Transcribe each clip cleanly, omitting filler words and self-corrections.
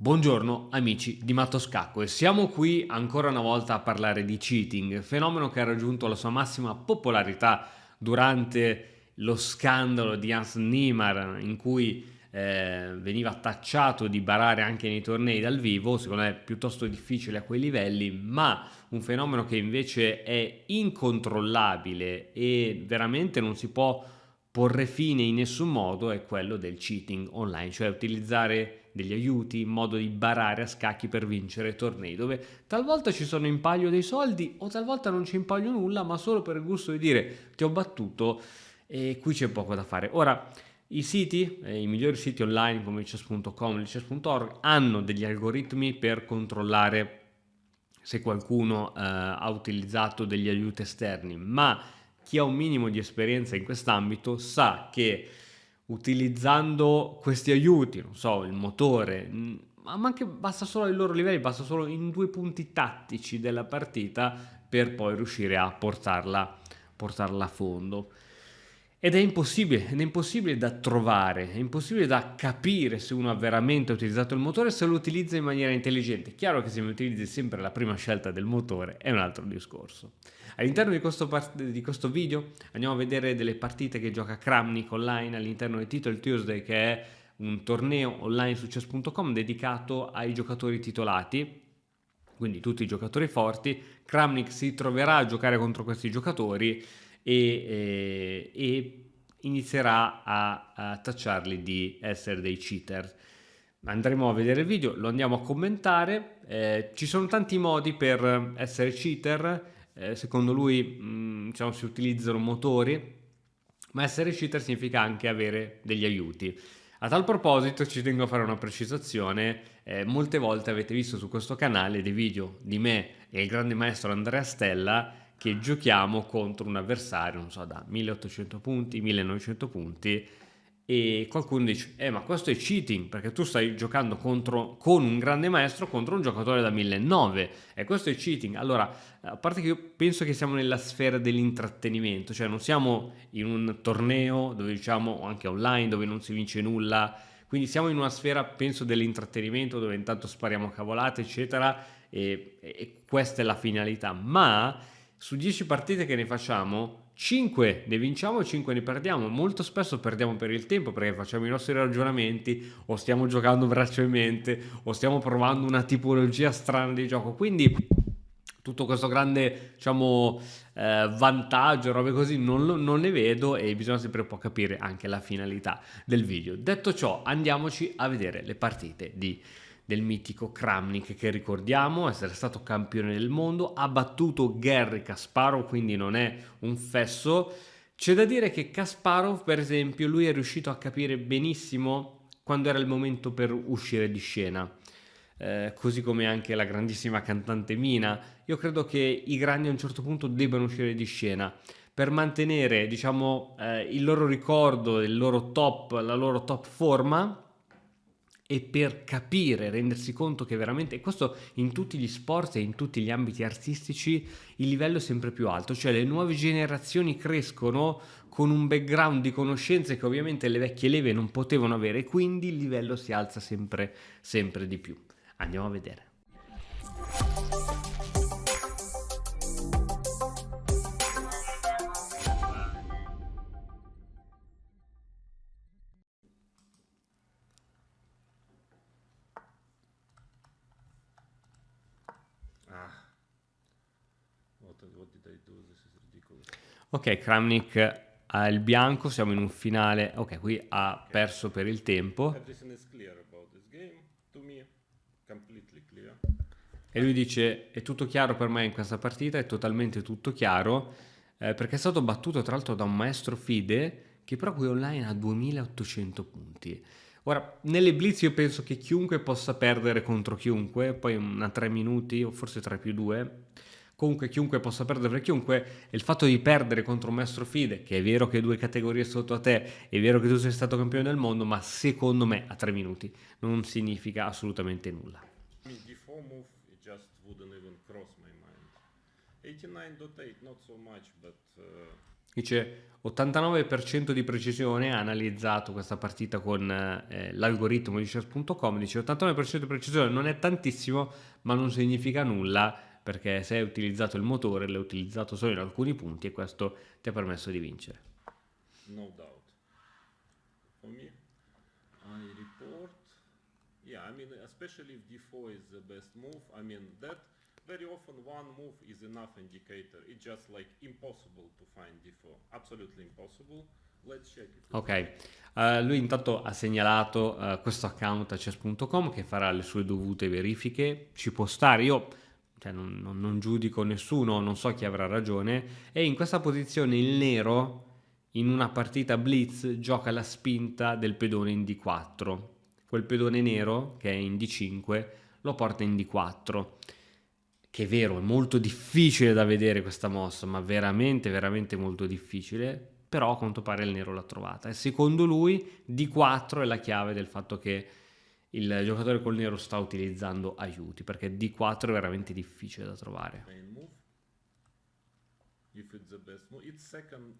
Buongiorno amici di Matto Scacco e siamo qui ancora una volta a parlare di cheating, fenomeno che ha raggiunto la sua massima popolarità durante lo scandalo di Hans Niemann in cui veniva tacciato di barare anche nei tornei dal vivo, secondo me piuttosto difficile a quei livelli, ma un fenomeno che invece è incontrollabile e veramente non si può porre fine in nessun modo è quello del cheating online, cioè utilizzare degli aiuti in modo di barare a scacchi per vincere tornei, dove talvolta ci sono in palio dei soldi o talvolta non c'è in palio nulla, ma solo per il gusto di dire ti ho battuto e qui c'è poco da fare. Ora, i siti, i migliori siti online come chess.com e chess.org hanno degli algoritmi per controllare se qualcuno ha utilizzato degli aiuti esterni, ma chi ha un minimo di esperienza in quest'ambito sa che utilizzando questi aiuti, non so, il motore, ma anche basta solo ai loro livelli, basta solo in due punti tattici della partita per poi riuscire a portarla a fondo. Ed è impossibile da trovare, è impossibile da capire se uno ha veramente utilizzato il motore, se lo utilizza in maniera intelligente. Chiaro che se mi utilizzi sempre la prima scelta del motore è un altro discorso. All'interno di questo video andiamo a vedere delle partite che gioca Kramnik online all'interno di Title Tuesday, che è un torneo online su chess.com dedicato ai giocatori titolati, quindi tutti i giocatori forti. Kramnik si troverà a giocare contro questi giocatori e inizierà a tacciarli di essere dei cheater. Andremo a vedere il video, lo andiamo a commentare. Ci sono tanti modi per essere cheater. Secondo lui diciamo, si utilizzano motori, ma essere cheater significa anche avere degli aiuti. A tal proposito ci tengo a fare una precisazione, molte volte avete visto su questo canale dei video di me e il grande maestro Andrea Stella che giochiamo contro un avversario, non so, da 1800 punti, 1900 punti e qualcuno dice, ma questo è cheating perché tu stai giocando con un grande maestro contro un giocatore da 1900 e questo è cheating. Allora, a parte che io penso che siamo nella sfera dell'intrattenimento, cioè non siamo in un torneo dove diciamo, o anche online, dove non si vince nulla, quindi siamo in una sfera, penso, dell'intrattenimento dove intanto spariamo cavolate, eccetera, e questa è la finalità. Ma su 10 partite che ne facciamo, 5 ne vinciamo e 5 ne perdiamo. Molto spesso perdiamo per il tempo perché facciamo i nostri ragionamenti o stiamo giocando velocemente o stiamo provando una tipologia strana di gioco. Quindi tutto questo grande, diciamo, vantaggio, robe così, non ne vedo e bisogna sempre un po' capire anche la finalità del video. Detto ciò, andiamoci a vedere le partite del mitico Kramnik, che ricordiamo essere stato campione del mondo, ha battuto Garry Kasparov, quindi non è un fesso. C'è da dire che Kasparov, per esempio, lui è riuscito a capire benissimo quando era il momento per uscire di scena. Così come anche la grandissima cantante Mina. Io credo che i grandi a un certo punto debbano uscire di scena per mantenere, diciamo, il loro ricordo, il loro top, la loro top forma e per capire, rendersi conto che veramente, e questo in tutti gli sport e in tutti gli ambiti artistici, il livello è sempre più alto, cioè le nuove generazioni crescono con un background di conoscenze che ovviamente le vecchie leve non potevano avere e quindi il livello si alza sempre di più. Andiamo a vedere. What did I do? This is ridiculous. Ok, Kramnik ha il bianco, siamo in un finale. Ok, qui ha perso per il tempo. Everything is clear about this game to me. Completely clear. E lui dice, è tutto chiaro per me in questa partita, è totalmente tutto chiaro, perché è stato battuto tra l'altro da un maestro FIDE che però qui online ha 2800 punti. Ora, nelle blitz io penso che chiunque possa perdere contro chiunque, poi una 3 minuti o forse 3 più 2, comunque chiunque possa perdere per chiunque, e il fatto di perdere contro un maestro FIDE, che è vero che è 2 categorie sotto a te, è vero che tu sei stato campione del mondo, ma secondo me a 3 minuti non significa assolutamente nulla. I mean, D4 move, it just wouldn't even cross my mind. 89.8, not so much, but Dice 89% di precisione, ha analizzato questa partita con l'algoritmo di chess.com, dice 89% di precisione non è tantissimo, ma non significa nulla, perché se hai utilizzato il motore, l'hai utilizzato solo in alcuni punti e questo ti ha permesso di vincere. No doubt. For me, I report. Yeah, I mean, especially if d4 is the best move. I mean, that very often one move is enough indicator. It's just like impossible to find d4. Absolutely impossible. Let's check it. Ok, lui intanto ha segnalato questo account a chess.com che farà le sue dovute verifiche, ci può stare, io cioè, non giudico nessuno, non so chi avrà ragione, e in questa posizione il nero in una partita blitz gioca la spinta del pedone in d4, quel pedone nero che è in d5 lo porta in d4, che è vero, è molto difficile da vedere questa mossa, ma veramente veramente molto difficile, però a quanto pare il nero l'ha trovata e secondo lui d4 è la chiave del fatto che il giocatore col nero sta utilizzando aiuti, perché d4 è veramente difficile da trovare. Main move. If it's the best move, it's second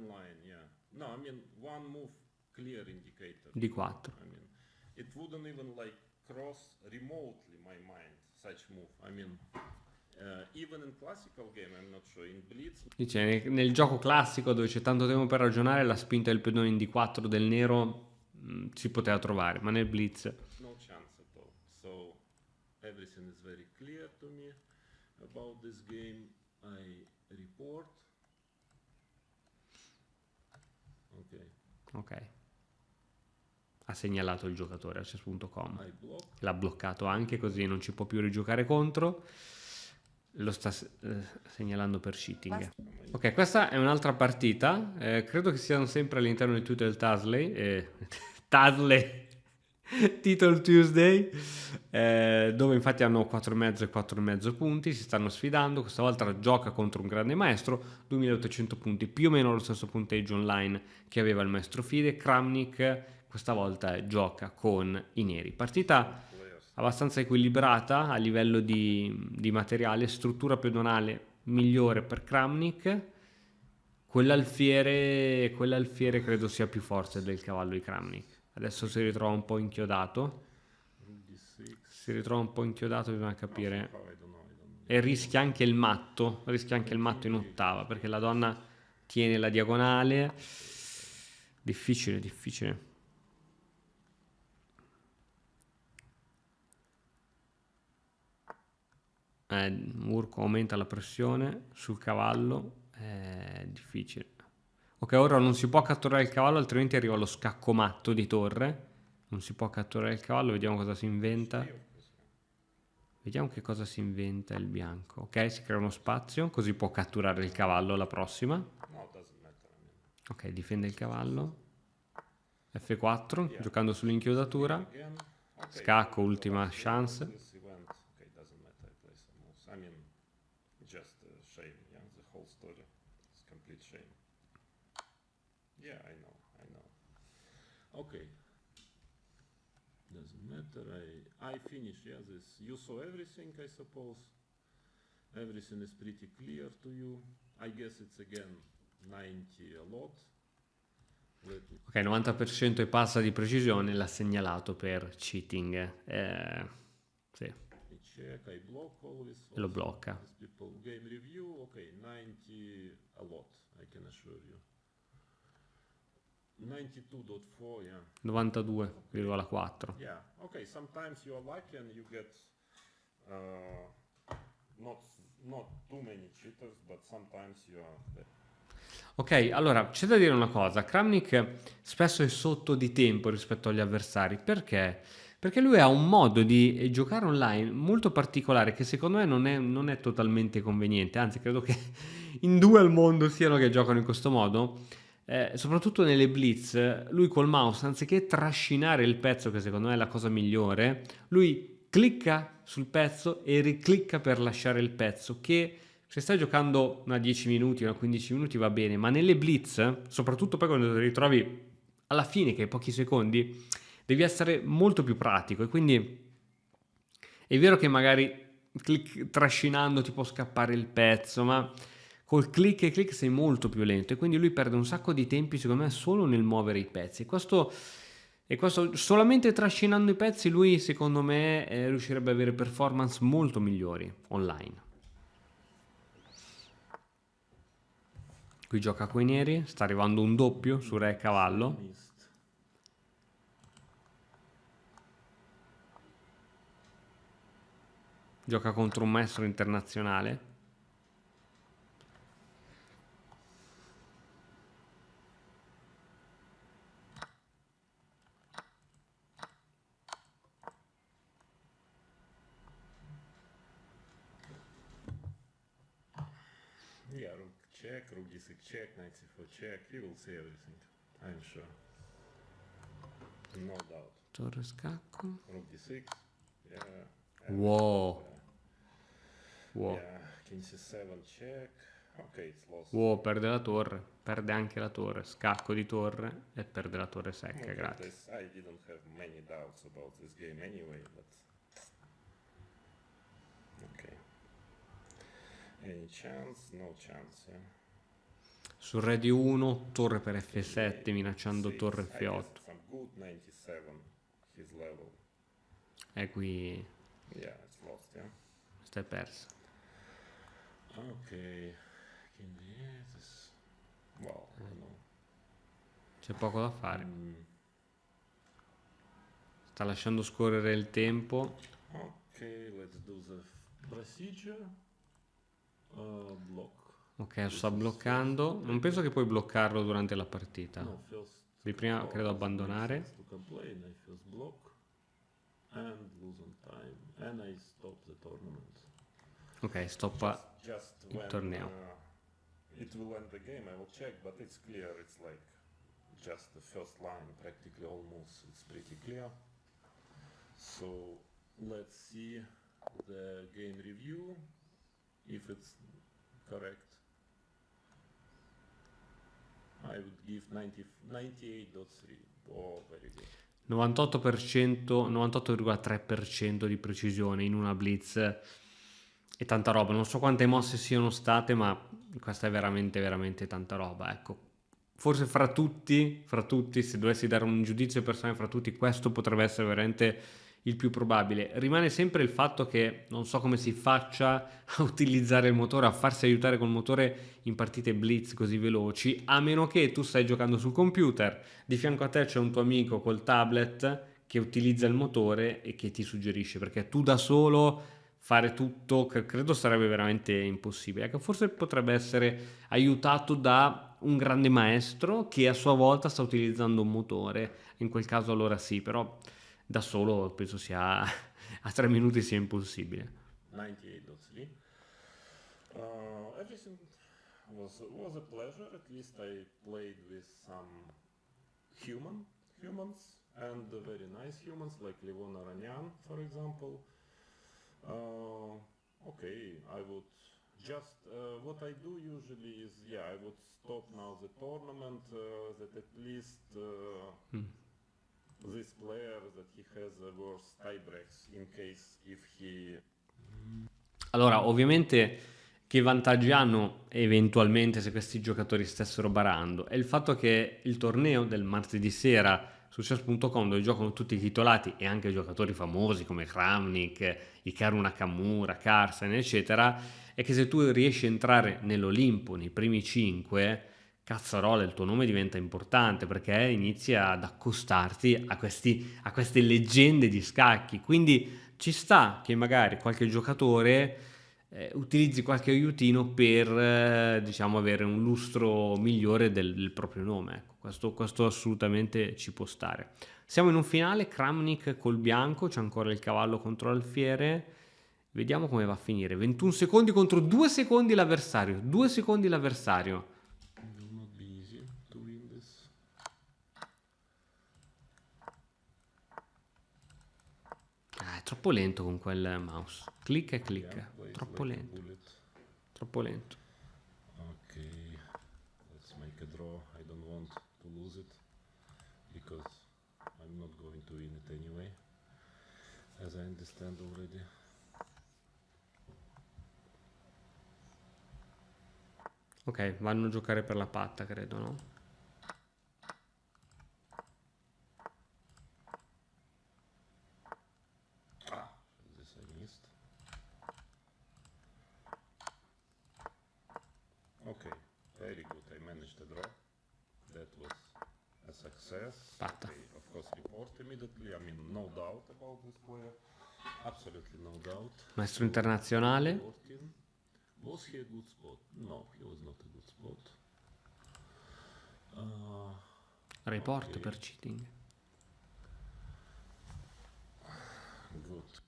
line, yeah. No, I mean one move clear indicator. d4. I mean, it wouldn't even like cross remotely my mind such move. I mean, even in classical game, I'm not sure. In Blitz, Dice, nel gioco classico dove c'è tanto tempo per ragionare, la spinta del pedone in d4 del nero si poteva trovare, ma nel blitz no chance at all. So everything is very clear to me about this game. I report. ok, ha segnalato il giocatore a chess.com, I block. l'ha bloccato anche, così non ci può più rigiocare contro, lo sta segnalando per cheating. Ok, questa è un'altra partita, credo che siano sempre all'interno del Twitter del Tasley, Tasley Title Tuesday, dove infatti hanno 4,5 e 4,5 punti, si stanno sfidando, questa volta gioca contro un grande maestro, 2800 punti, più o meno lo stesso punteggio online che aveva il maestro Fide. Kramnik questa volta gioca con i neri, partita abbastanza equilibrata a livello di materiale, struttura pedonale migliore per Kramnik, quell'alfiere credo sia più forte del cavallo di Kramnik. Adesso si ritrova un po' inchiodato, bisogna capire, e rischia anche il matto in ottava, perché la donna tiene la diagonale, difficile. Murko aumenta la pressione sul cavallo, è difficile. Ok, ora non si può catturare il cavallo, altrimenti arriva lo scacco matto di torre. Non si può catturare il cavallo, vediamo cosa si inventa. Vediamo che cosa si inventa il bianco. Ok, si crea uno spazio, così può catturare il cavallo alla prossima. Ok, difende il cavallo. F4, giocando sull'inchiodatura. Scacco, ultima chance. Yeah, I know. Okay. Doesn't matter. I finished. Yeah, this. You saw everything, I suppose. Everything is pretty clear to you. I guess it's again 90 a lot. Ok, 90% e passa di precisione, l'ha segnalato per cheating. Sì. I check, I block always. E lo blocca. People game review. Okay, 90 a lot. I can assure you. 92.4, yeah. 92,4. Yeah, okay, sometimes you are lucky and you get not too many cheaters, but sometimes you are... Ok, allora c'è da dire una cosa, Kramnik spesso è sotto di tempo rispetto agli avversari, perché? Perché lui ha un modo di giocare online molto particolare che secondo me non è totalmente conveniente, anzi credo che in due al mondo siano che giocano in questo modo. Soprattutto nelle blitz, lui col mouse, anziché trascinare il pezzo, che secondo me è la cosa migliore, lui clicca sul pezzo e riclicca per lasciare il pezzo, che se stai giocando una 10 minuti, una 15 minuti va bene, ma nelle blitz, soprattutto poi quando ti ritrovi alla fine, che hai pochi secondi, devi essere molto più pratico, e quindi è vero che magari trascinando ti può scappare il pezzo, ma col click e click sei molto più lento e quindi lui perde un sacco di tempi secondo me solo nel muovere i pezzi e questo solamente trascinando i pezzi lui secondo me riuscirebbe ad avere performance molto migliori online. Qui gioca coi neri, sta arrivando un doppio su re e cavallo. Missed. Gioca contro un maestro internazionale. Yeah, rook check, rook d6 check, knight c4 check. He will see everything. I'm sure. No doubt. Torre scacco. Rook d6. Yeah. Wow. Wow. Yeah. King c7 check. Okay, it's lost. Wow, perde la torre. Perde anche la torre. Scacco di torre e perde la torre secca, Okay, grazie. I didn't have many doubts about this game anyway, but okay. Any chance? No chance, yeah. Sul re di 1, torre per F7 minacciando Six. torre I guess F8. some good 97, his level. E qui Yeah, it's lost, yeah. stai persa. Okay. King d8 is... Well, I don't know. C'è poco da fare. Mm, Sta lasciando scorrere il tempo. okay, let's do the procedure. Block. Ok, sta bloccando. Non penso che puoi bloccarlo durante la partita. No, first... Devi prima, credo, first abbandonare. to complain, I first block and lose on time, and I stop the tournament. Ok, stoppa. Just il when torneo. It will end the game, I will check, but it's clear, it's like just the first line, practically all moves, it's pretty clear. So let's see the game review, if it's correct. I would give 98.3. Oh, very good. 98%, 98,3% di precisione in una blitz e tanta roba. Non so quante mosse siano state, ma questa è veramente, veramente tanta roba. Ecco, forse fra tutti, se dovessi dare un giudizio personale fra tutti, questo potrebbe essere veramente il più probabile. Rimane sempre il fatto che non so come si faccia a utilizzare il motore, a farsi aiutare col motore in partite blitz così veloci, a meno che tu stai giocando sul computer, di fianco a te c'è un tuo amico col tablet che utilizza il motore e che ti suggerisce, perché tu da solo fare tutto credo sarebbe veramente impossibile. Ecco, forse potrebbe essere aiutato da un grande maestro che a sua volta sta utilizzando un motore, in quel caso allora sì, però da solo penso sia a 3 minuti sia impossibile. 98.3. Everything was a pleasure. At least I played with some humans and very nice humans like Levon Aranyan, for example. Okay, I would just what I do usually is I would stop now the tournament that at least this player that he has a worse tie breaks in case if he... Allora, ovviamente che vantaggi hanno eventualmente se questi giocatori stessero barando? È il fatto che il torneo del martedì sera su chess.com, dove giocano tutti i titolati e anche giocatori famosi come Kramnik, Hikaru Nakamura, Carlsen, eccetera, è che se tu riesci a entrare nell'Olimpo, nei primi 5, cazzarola, il tuo nome diventa importante perché inizi ad accostarti a queste leggende di scacchi. Quindi ci sta che magari qualche giocatore utilizzi qualche aiutino per diciamo avere un lustro migliore del proprio nome. Ecco, questo assolutamente ci può stare. Siamo in un finale, Kramnik col bianco, c'è ancora il cavallo contro l'alfiere. Vediamo come va a finire. 21 secondi contro 2 secondi l'avversario. 2 secondi l'avversario. Will not be easy to win this. È troppo lento con quel mouse. Clicca e clicca. Yeah, plays Troppo like a lento. bullet. Troppo lento. Okay, let's make a draw. I don't want to lose it because I'm not going to win it anyway, as I understand already. Ok, vanno a giocare per la patta, credo, no? Ah, this I missed. Okay, very good. I managed to draw. That was a success. Patta. Okay, of course, report immediately. I mean, no doubt about this player. Absolutely no doubt. Maestro internazionale. 14. Was he a good spot? No, he was not a good spot. Report Ok. per cheating. Good.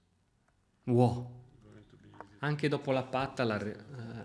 Wow. Going to be easy. Anche dopo la patta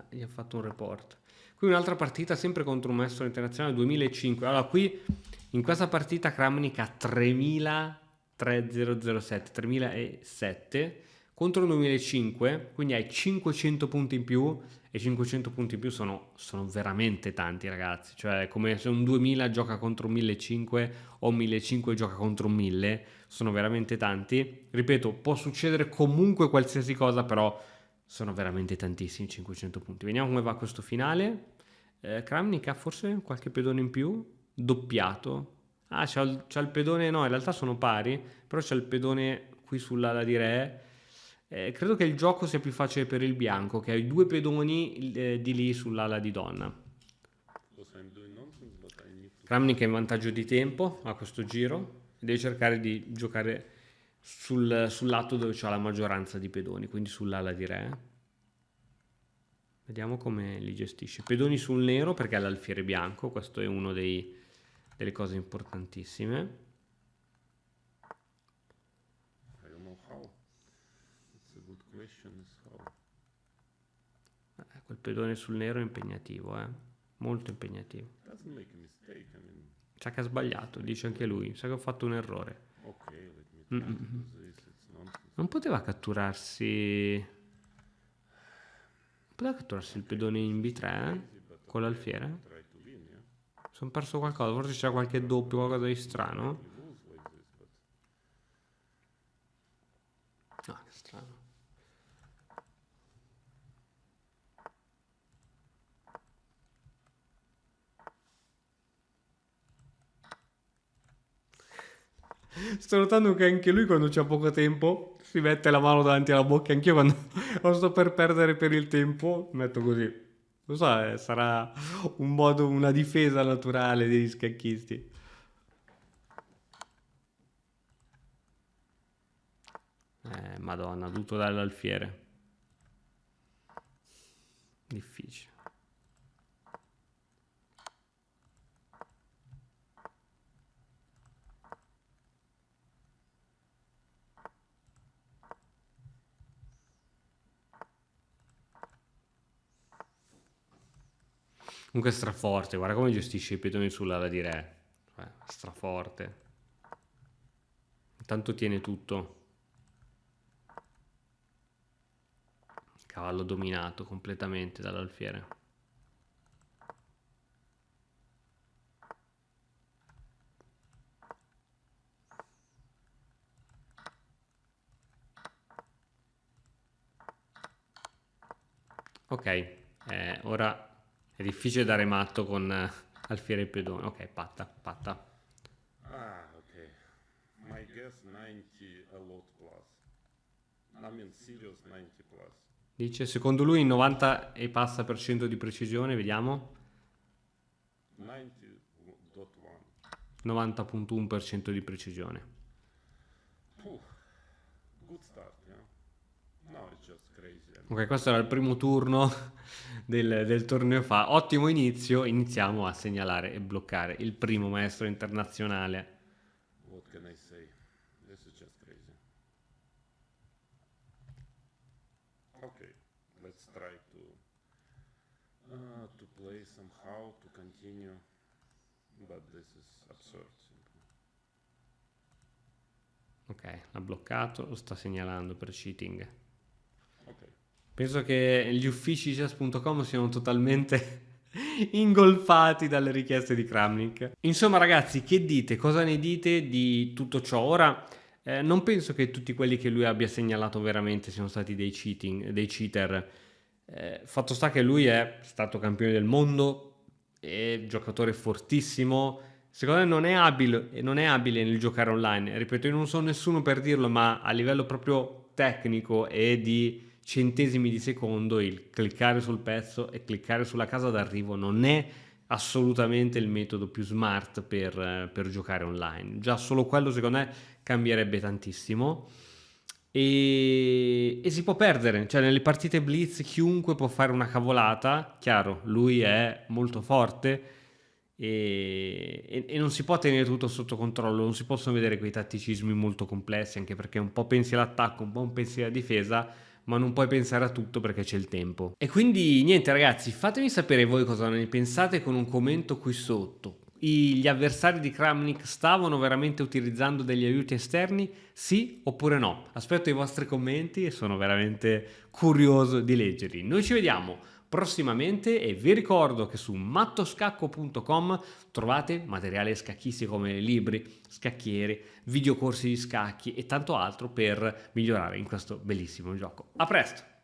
gli ha fatto un report. Qui un'altra partita sempre contro un maestro internazionale 2005. Allora qui in questa partita Kramnik ha 3007 contro il 2005, quindi hai 500 punti in più e 500 punti in più sono veramente tanti, ragazzi. Cioè è come se un 2000 gioca contro un 1500 o un 1500 gioca contro un 1000, sono veramente tanti. Ripeto, può succedere comunque qualsiasi cosa, però sono veramente tantissimi 500 punti. Vediamo come va questo finale. Kramnik ha forse qualche pedone in più, doppiato. Ah, c'ha il pedone, no, in realtà sono pari, però c'è il pedone qui sull'ala di re. Credo che il gioco sia più facile per il bianco, che ha i due pedoni di lì sull'ala di donna. Because I'm doing nonsense, but I need to. Kramnik è in vantaggio di tempo a questo giro, deve cercare di giocare sul lato dove c'ha la maggioranza di pedoni, quindi sull'ala di re. Vediamo come li gestisce. Pedoni sul nero perché ha l'alfiere bianco, questo è uno delle cose importantissime. I don't know how. It's a good question. Is how. Quel pedone sul nero è impegnativo, molto impegnativo. Doesn't make a mistake. I mean, Sa che ha sbagliato, dice anche lui. Sa che ho fatto un errore. okay, let me try to do this. It's nonsense. Non poteva catturarsi... Poteva catturarsi il pedone in B3 Easy, but con okay, l'alfiere? try to win, yeah. Sono perso qualcosa, forse c'è qualche doppio, qualcosa di strano. You lose like this, but No, che strano. Sto notando che anche lui quando c'ha poco tempo si mette la mano davanti alla bocca. Anch'io quando sto per perdere per il tempo metto così. Lo so, sarà un modo, una difesa naturale degli scacchisti. Madonna, ha dovuto dare l'alfiere. Difficile. Comunque è straforte, guarda come gestisce i pedoni sull'ala di re. Straforte. Intanto tiene tutto. Cavallo dominato completamente dall'alfiere. Ok, ora è difficile dare matto con alfiere e pedone. Ok, patta, patta. okay. My guess 90 a lot plus. I mean serious 90 plus. Dice, secondo lui 90 e passa per cento di precisione, vediamo. 90.1. 90,1% di precisione. Good start, yeah. No, it's just crazy. Ok, questo era il primo turno del torneo fa. Ottimo inizio, iniziamo a segnalare e bloccare il primo maestro internazionale. What can I say? This is just crazy. Okay, let's try to play somehow to continue, but this is absurd. Simply. Ok, l'ha bloccato, lo sta segnalando per cheating. Okay. Penso che gli uffici chess.com siano totalmente ingolfati dalle richieste di Kramnik. Insomma, ragazzi, che dite? Cosa ne dite di tutto ciò? Ora, non penso che tutti quelli che lui abbia segnalato veramente siano stati dei cheater. Fatto sta che lui è stato campione del mondo, è giocatore fortissimo. Secondo me non è abile nel giocare online. Ripeto, io non sono nessuno per dirlo, ma a livello proprio tecnico e di centesimi di secondo, il cliccare sul pezzo e cliccare sulla casa d'arrivo non è assolutamente il metodo più smart per giocare online. Già solo quello secondo me cambierebbe tantissimo. E si può perdere, cioè nelle partite blitz chiunque può fare una cavolata, chiaro, lui è molto forte e non si può tenere tutto sotto controllo, non si possono vedere quei tatticismi molto complessi, anche perché un po' pensi all'attacco, un po' pensi alla difesa, ma non puoi pensare a tutto perché c'è il tempo. E quindi niente ragazzi, fatemi sapere voi cosa ne pensate con un commento qui sotto. Gli avversari di Kramnik stavano veramente utilizzando degli aiuti esterni? Sì oppure no? Aspetto i vostri commenti e sono veramente curioso di leggerli. Noi ci vediamo prossimamente e vi ricordo che su mattoscacco.com trovate materiale scacchistico come libri, scacchiere, videocorsi di scacchi e tanto altro per migliorare in questo bellissimo gioco. A presto!